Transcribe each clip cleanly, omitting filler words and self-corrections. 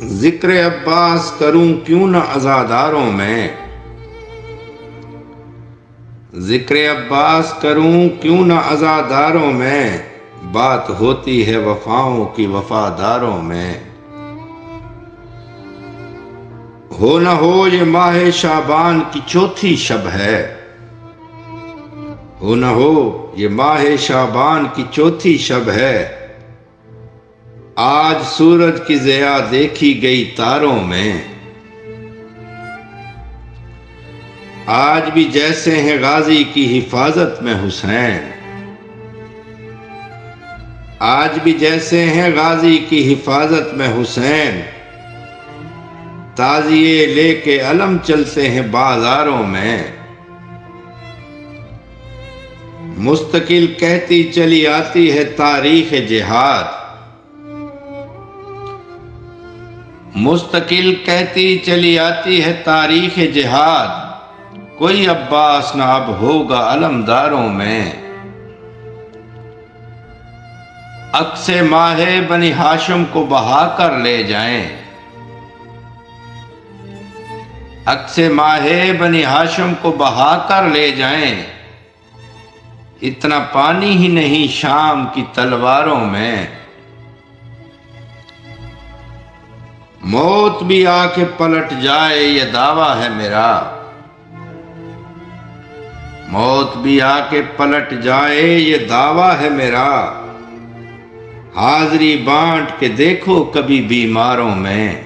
ذکر عباس کروں کیوں نہ عزاداروں میں، ذکر عباس کروں کیوں نہ عزاداروں میں، بات ہوتی ہے وفاؤں کی وفاداروں میں۔ ہو نہ ہو یہ ماہ شعبان کی چوتھی شب ہے، ہو نہ ہو یہ ماہ شعبان کی چوتھی شب ہے، آج سورج کی ضیاء دیکھی گئی تاروں میں۔ آج بھی جیسے ہیں غازی کی حفاظت میں حسین، آج بھی جیسے ہیں غازی کی حفاظت میں حسین، تعزیے لے کے علم چلتے ہیں بازاروں میں۔ مستقل کہتی چلی آتی ہے تاریخ جہاد، مستقل کہتی چلی آتی ہے تاریخ جہاد، کوئی عباس نہ اب ہوگا علمداروں میں۔ عکس ماہ بنی ہاشم کو بہا کر لے جائیں، عکس ماہ بنی ہاشم کو بہا کر لے جائیں، اتنا پانی ہی نہیں شام کی تلواروں میں۔ موت بھی آ کے پلٹ جائے یہ دعویٰ ہے میرا، موت بھی آ کے پلٹ جائے یہ دعویٰ ہے میرا، حاضری بانٹ کے دیکھو کبھی بیماروں میں۔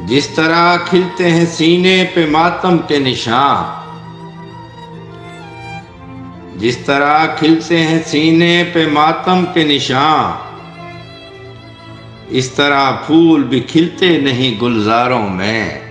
جس طرح کھلتے ہیں سینے پہ ماتم کے نشان، جس طرح کھلتے ہیں سینے پہ ماتم کے نشان، اس طرح پھول بھی کھلتے نہیں گلزاروں میں۔